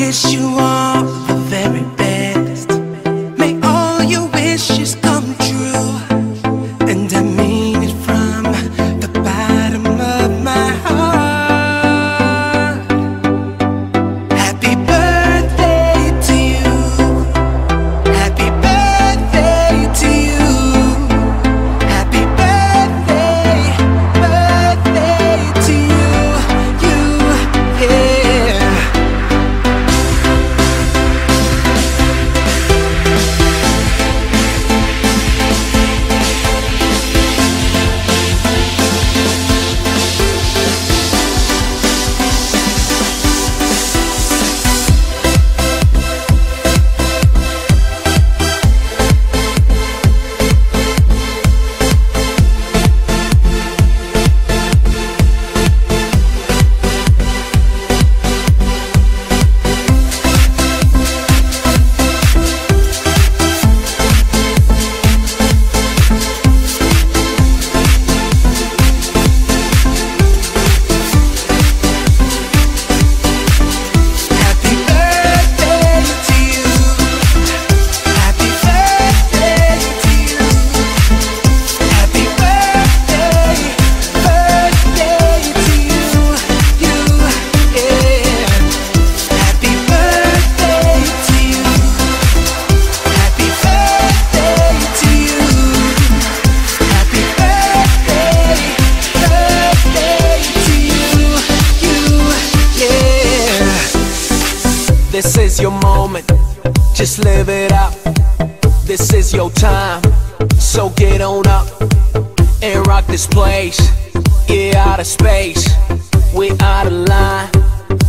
wish you all the very best. May all your wishes come true, and I mean it from the bottom of my heart. Happy birthday to you. Happy birthday to you. Happy birthday, birthday to you. Yeah. This is your moment, just live it up. This is your time, so get on up and rock this place. Yeah, out of space, we out of line,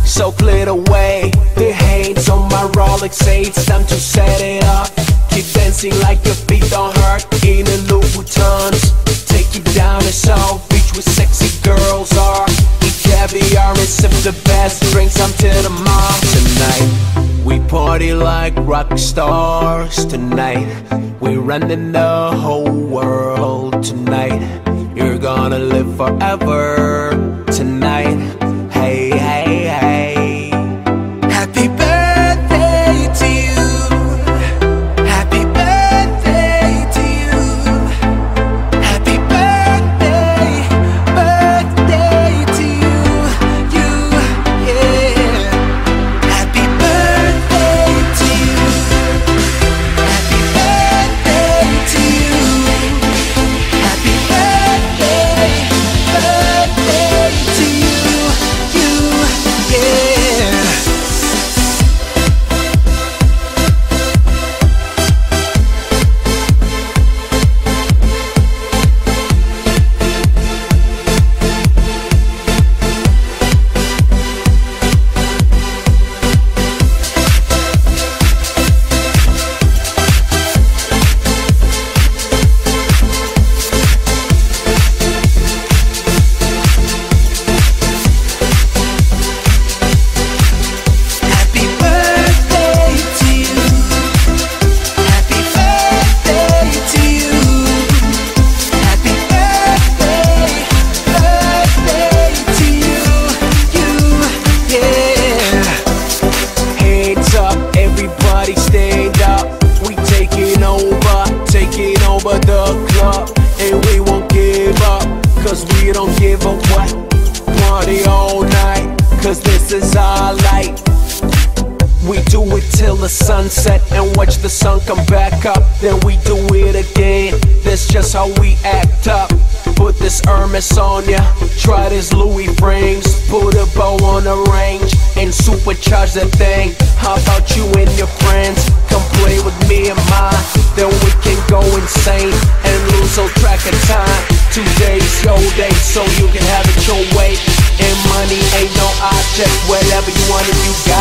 so clear the way. The hands on my Rolex, say it's time to set it up. Keep dancing like your feet don't hurt in the Louboutins. Take you down to South Beach where sexy girls are. Eat caviar and sip the best drinks until the mom. Tonight we party like rock stars. Tonight we're running the whole world. Tonight you're gonna live forever. Tonight, hey, hey, hey. Happy birthday to you. Happy birthday to you. Happy birthday, birthday to you. Yeah. Happy birthday to you. Happy birthday to you. Happy birthday, birthday to you. Yeah. Happy birthday to you. Happy birthday to you. Happy birthday, birthday to you. Yeah. Hands up, everybody stand up. We taking over the club, and we won't give up, cause we don't give a what. Party all night, cause this is our light. We do it till the sunset and watch the sun come back up. Then we do it again, that's just how we act up. Put this Hermes on ya, try this Louis frames. Put a bow on the range and supercharge that thing. How about you and your friends? Come play with me and mine, then we can go insane and lose all track of time. Today's your day, so you can have it your way. And money ain't no object, whatever you want, if you got